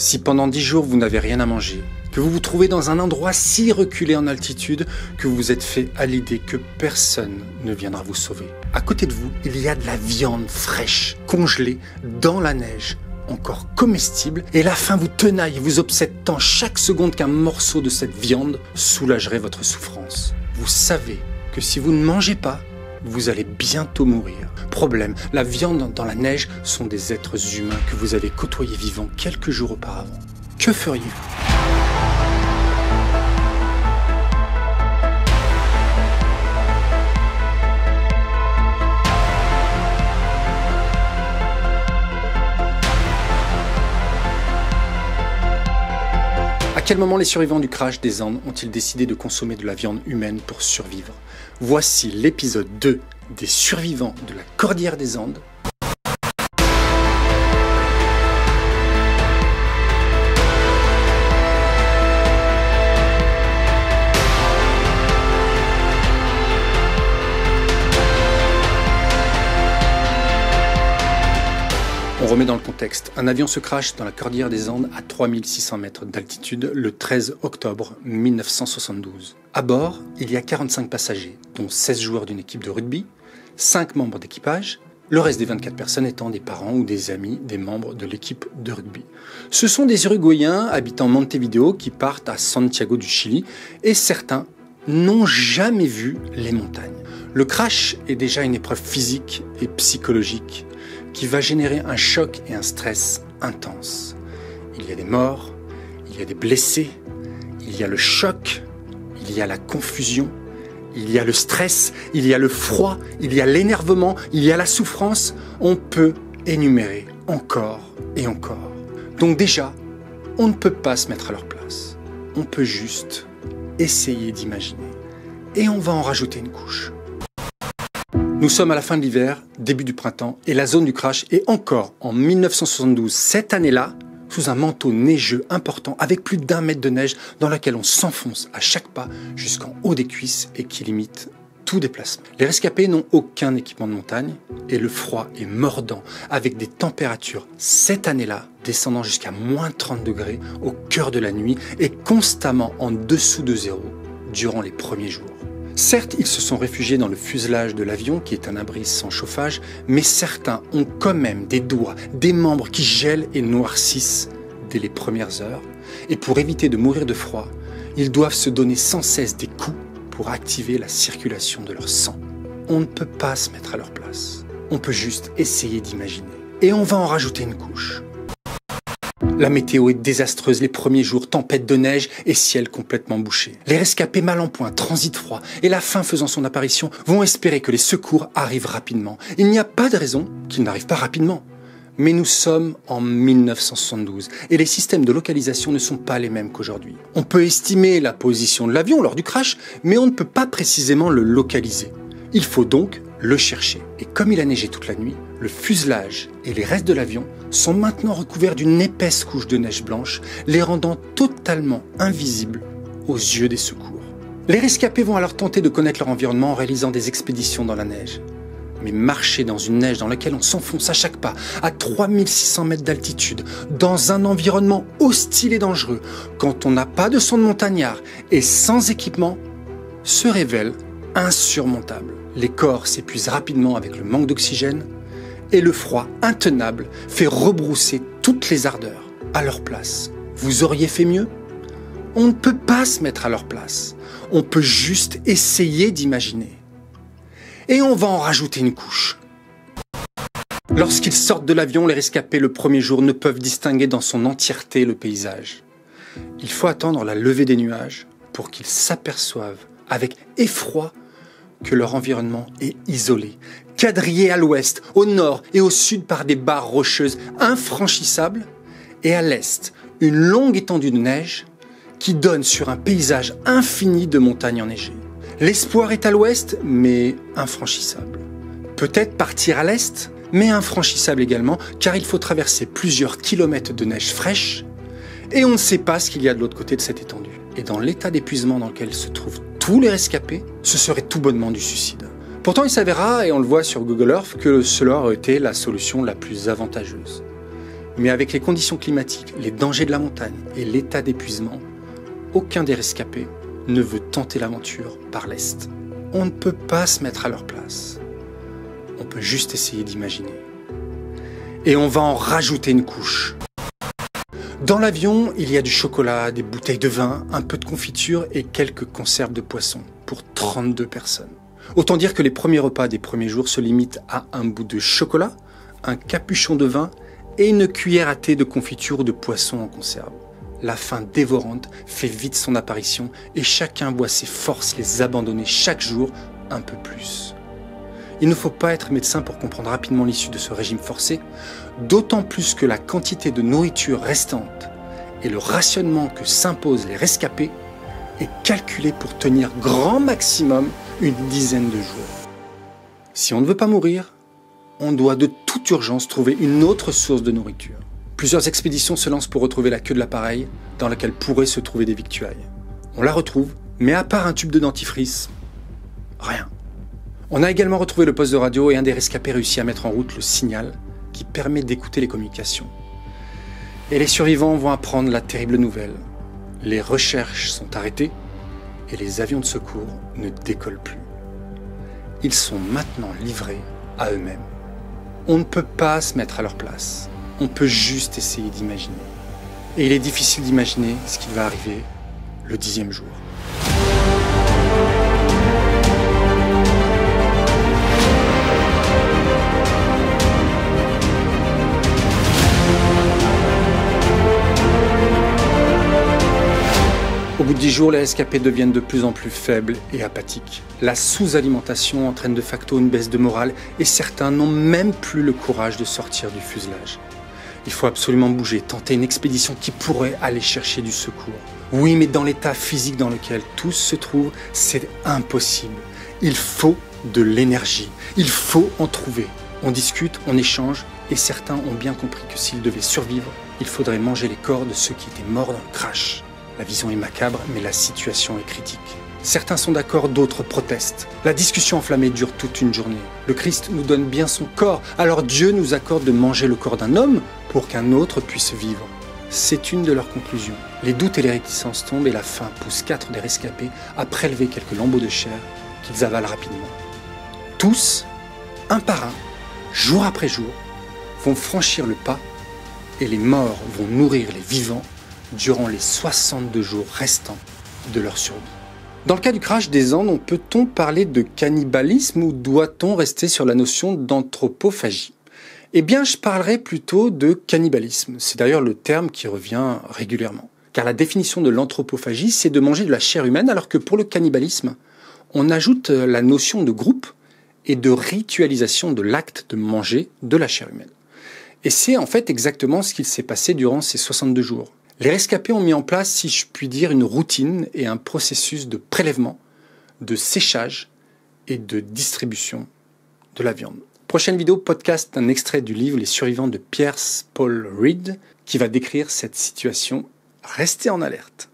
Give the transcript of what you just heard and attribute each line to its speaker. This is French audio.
Speaker 1: Si pendant 10 jours vous n'avez rien à manger, que vous vous trouvez dans un endroit si reculé en altitude que vous vous êtes fait à l'idée que personne ne viendra vous sauver. À côté de vous, il y a de la viande fraîche, congelée, dans la neige, encore comestible, et la faim vous tenaille et vous obsède tant chaque seconde qu'un morceau de cette viande soulagerait votre souffrance. Vous savez que si vous ne mangez pas, vous allez bientôt mourir. Problème, la viande dans la neige sont des êtres humains que vous avez côtoyés vivants quelques jours auparavant. Que feriez-vous ? À quel moment les survivants du crash des Andes ont-ils décidé de consommer de la viande humaine pour survivre? Voici l'épisode 2 des survivants de la Cordillère des Andes. On remet dans le contexte. Un avion se crache dans la Cordillère des Andes à 3600 mètres d'altitude le 13 octobre 1972. À bord, il y a 45 passagers, dont 16 joueurs d'une équipe de rugby, 5 membres d'équipage, le reste des 24 personnes étant des parents ou des amis des membres de l'équipe de rugby. Ce sont des Uruguayens habitant Montevideo qui partent à Santiago du Chili et certains n'ont jamais vu les montagnes. Le crash est déjà une épreuve physique et psychologique qui va générer un choc et un stress intense. Il y a des morts, il y a des blessés, il y a le choc, il y a la confusion, il y a le stress, il y a le froid, il y a l'énervement, il y a la souffrance. On peut énumérer encore et encore. Donc déjà, on ne peut pas se mettre à leur place. On peut juste essayer d'imaginer. Et on va en rajouter une couche. Nous sommes à la fin de l'hiver, début du printemps, et la zone du crash est encore, en 1972, cette année-là, sous un manteau neigeux important avec plus d'1 mètre de neige dans laquelle on s'enfonce à chaque pas jusqu'en haut des cuisses et qui limite tout déplacement. Les rescapés n'ont aucun équipement de montagne et le froid est mordant avec des températures, cette année-là, descendant jusqu'à moins 30 degrés au cœur de la nuit et constamment en dessous de zéro durant les premiers jours. Certes, ils se sont réfugiés dans le fuselage de l'avion, qui est un abri sans chauffage, mais certains ont quand même des doigts, des membres qui gèlent et noircissent dès les premières heures. Et pour éviter de mourir de froid, ils doivent se donner sans cesse des coups pour activer la circulation de leur sang. On ne peut pas se mettre à leur place. On peut juste essayer d'imaginer. Et on va en rajouter une couche. La météo est désastreuse les premiers jours, tempête de neige et ciel complètement bouché. Les rescapés mal en point, transit froid et la faim faisant son apparition vont espérer que les secours arrivent rapidement. Il n'y a pas de raison qu'ils n'arrivent pas rapidement. Mais nous sommes en 1972 et les systèmes de localisation ne sont pas les mêmes qu'aujourd'hui. On peut estimer la position de l'avion lors du crash, mais on ne peut pas précisément le localiser. Il faut donc le chercher. Et comme il a neigé toute la nuit, le fuselage et les restes de l'avion sont maintenant recouverts d'une épaisse couche de neige blanche, les rendant totalement invisibles aux yeux des secours. Les rescapés vont alors tenter de connaître leur environnement en réalisant des expéditions dans la neige. Mais marcher dans une neige dans laquelle on s'enfonce à chaque pas, à 3600 mètres d'altitude, dans un environnement hostile et dangereux, quand on n'a pas de son de montagnard et sans équipement, se révèle insurmontable. Les corps s'épuisent rapidement avec le manque d'oxygène et le froid intenable fait rebrousser toutes les ardeurs à leur place. Vous auriez fait mieux? On ne peut pas se mettre à leur place. On peut juste essayer d'imaginer. Et on va en rajouter une couche. Lorsqu'ils sortent de l'avion, les rescapés le premier jour ne peuvent distinguer dans son entièreté le paysage. Il faut attendre la levée des nuages pour qu'ils s'aperçoivent avec effroi que leur environnement est isolé, quadrillé à l'ouest, au nord et au sud par des barres rocheuses infranchissables, et à l'est, une longue étendue de neige qui donne sur un paysage infini de montagnes enneigées. L'espoir est à l'ouest, mais infranchissable. Peut-être partir à l'est, mais infranchissable également, car il faut traverser plusieurs kilomètres de neige fraîche, et on ne sait pas ce qu'il y a de l'autre côté de cette étendue. Et dans l'état d'épuisement dans lequel se trouvent tous les rescapés, ce serait tout bonnement du suicide. Pourtant, il s'avérera, et on le voit sur Google Earth, que cela aurait été la solution la plus avantageuse. Mais avec les conditions climatiques, les dangers de la montagne et l'état d'épuisement, aucun des rescapés ne veut tenter l'aventure par l'Est. On ne peut pas se mettre à leur place. On peut juste essayer d'imaginer. Et on va en rajouter une couche. Dans l'avion, il y a du chocolat, des bouteilles de vin, un peu de confiture et quelques conserves de poisson pour 32 personnes. Autant dire que les premiers repas des premiers jours se limitent à un bout de chocolat, un capuchon de vin et une cuillère à thé de confiture ou de poisson en conserve. La faim dévorante fait vite son apparition et chacun voit ses forces les abandonner chaque jour un peu plus. Il ne faut pas être médecin pour comprendre rapidement l'issue de ce régime forcé, d'autant plus que la quantité de nourriture restante et le rationnement que s'imposent les rescapés est calculé pour tenir grand maximum une dizaine de jours. Si on ne veut pas mourir, on doit de toute urgence trouver une autre source de nourriture. Plusieurs expéditions se lancent pour retrouver la queue de l'appareil dans laquelle pourraient se trouver des victuailles. On la retrouve, mais à part un tube de dentifrice, rien. On a également retrouvé le poste de radio et un des rescapés réussit à mettre en route le signal qui permet d'écouter les communications. Et les survivants vont apprendre la terrible nouvelle. Les recherches sont arrêtées et les avions de secours ne décollent plus. Ils sont maintenant livrés à eux-mêmes. On ne peut pas se mettre à leur place. On peut juste essayer d'imaginer. Et il est difficile d'imaginer ce qui va arriver le 10e jour. Au bout de 10 jours, les rescapés deviennent de plus en plus faibles et apathiques. La sous-alimentation entraîne de facto une baisse de morale et certains n'ont même plus le courage de sortir du fuselage. Il faut absolument bouger, tenter une expédition qui pourrait aller chercher du secours. Oui, mais dans l'état physique dans lequel tous se trouvent, c'est impossible. Il faut de l'énergie. Il faut en trouver. On discute, on échange, et certains ont bien compris que s'ils devaient survivre, il faudrait manger les corps de ceux qui étaient morts dans le crash. La vision est macabre, mais la situation est critique. Certains sont d'accord, d'autres protestent. La discussion enflammée dure toute une journée. Le Christ nous donne bien son corps, alors Dieu nous accorde de manger le corps d'un homme pour qu'un autre puisse vivre. C'est une de leurs conclusions. Les doutes et les réticences tombent et la faim pousse 4 des rescapés à prélever quelques lambeaux de chair qu'ils avalent rapidement. Tous, un par un, jour après jour, vont franchir le pas et les morts vont nourrir les vivants durant les 62 jours restants de leur survie. Dans le cas du crash des Andes, peut-on parler de cannibalisme ou doit-on rester sur la notion d'anthropophagie ? Eh bien, je parlerai plutôt de cannibalisme. C'est d'ailleurs le terme qui revient régulièrement. Car la définition de l'anthropophagie, c'est de manger de la chair humaine, alors que pour le cannibalisme, on ajoute la notion de groupe et de ritualisation de l'acte de manger de la chair humaine. Et c'est en fait exactement ce qu'il s'est passé durant ces 62 jours. Les rescapés ont mis en place, si je puis dire, une routine et un processus de prélèvement, de séchage et de distribution de la viande. Prochaine vidéo, podcast, un extrait du livre Les survivants de Pierce Paul Reed qui va décrire cette situation. Restez en alerte.